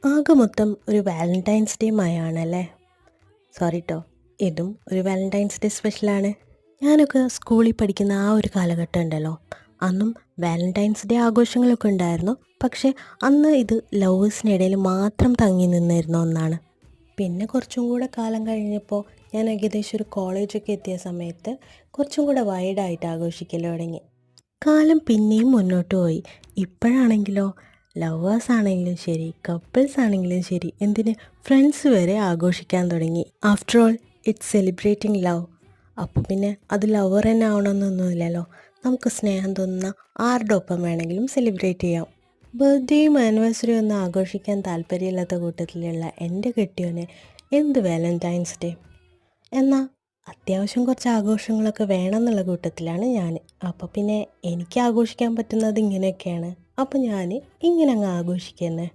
ആകെ മൊത്തം ഒരു വാലന്റൈൻസ് ഡേ മയാണല്ലേ. സോറി ട്ടോ, ഇതും ഒരു വാലന്റൈൻസ് ഡേ സ്പെഷ്യലാണ്. ഞാനൊക്കെ സ്കൂളിൽ പഠിക്കുന്ന ആ ഒരു കാലഘട്ടം ഉണ്ടല്ലോ, അന്നും വാലന്റൈൻസ് ഡേ ആഘോഷങ്ങളൊക്കെ ഉണ്ടായിരുന്നു. പക്ഷേ അന്ന് ഇത് ലവേഴ്സിനിടയിൽ മാത്രം തങ്ങി നിന്നിരുന്ന ഒന്നാണ്. പിന്നെ കുറച്ചും കൂടെ കാലം കഴിഞ്ഞപ്പോൾ ഞാൻ ഏകദേശം ഒരു കോളേജൊക്കെ എത്തിയ സമയത്ത് കുറച്ചും കൂടെ വൈഡായിട്ട് ആഘോഷിക്കൽ തുടങ്ങി. കാലം പിന്നെയും മുന്നോട്ട് പോയി. ഇപ്പോഴാണെങ്കിലോ ലവേഴ്സ് ആണെങ്കിലും ശരി, കപ്പിൾസ് ആണെങ്കിലും ശരി, എന്തിന് ഫ്രണ്ട്സ് വരെ ആഘോഷിക്കാൻ തുടങ്ങി. After all it's celebrating love. അപ്പോൾ പിന്നെ അത് ലവർ തന്നെ ആവണമെന്നൊന്നുമില്ലല്ലോ. നമുക്ക് സ്നേഹം തോന്നുന്ന ആരുടെ ഒപ്പം വേണമെങ്കിലും സെലിബ്രേറ്റ് ചെയ്യാം. ബർത്ത്ഡേയും ആനിവേഴ്സറിയും ഒന്നും ആഘോഷിക്കാൻ താല്പര്യമില്ലാത്ത കൂട്ടത്തിലുള്ള എൻ്റെ കെട്ടിയോന് എന്ത് വാലന്റൈൻസ് ഡേ. എന്നാൽ അത്യാവശ്യം കുറച്ച് ആഘോഷങ്ങളൊക്കെ വേണമെന്നുള്ള കൂട്ടത്തിലാണ് ഞാൻ. അപ്പോൾ പിന്നെ എനിക്ക് ആഘോഷിക്കാൻ പറ്റുന്നത് ഇങ്ങനെയൊക്കെയാണ്. അപ്പോൾ ഞാൻ ഇങ്ങനെ അങ്ങ് ആഘോഷിക്കുന്നത്.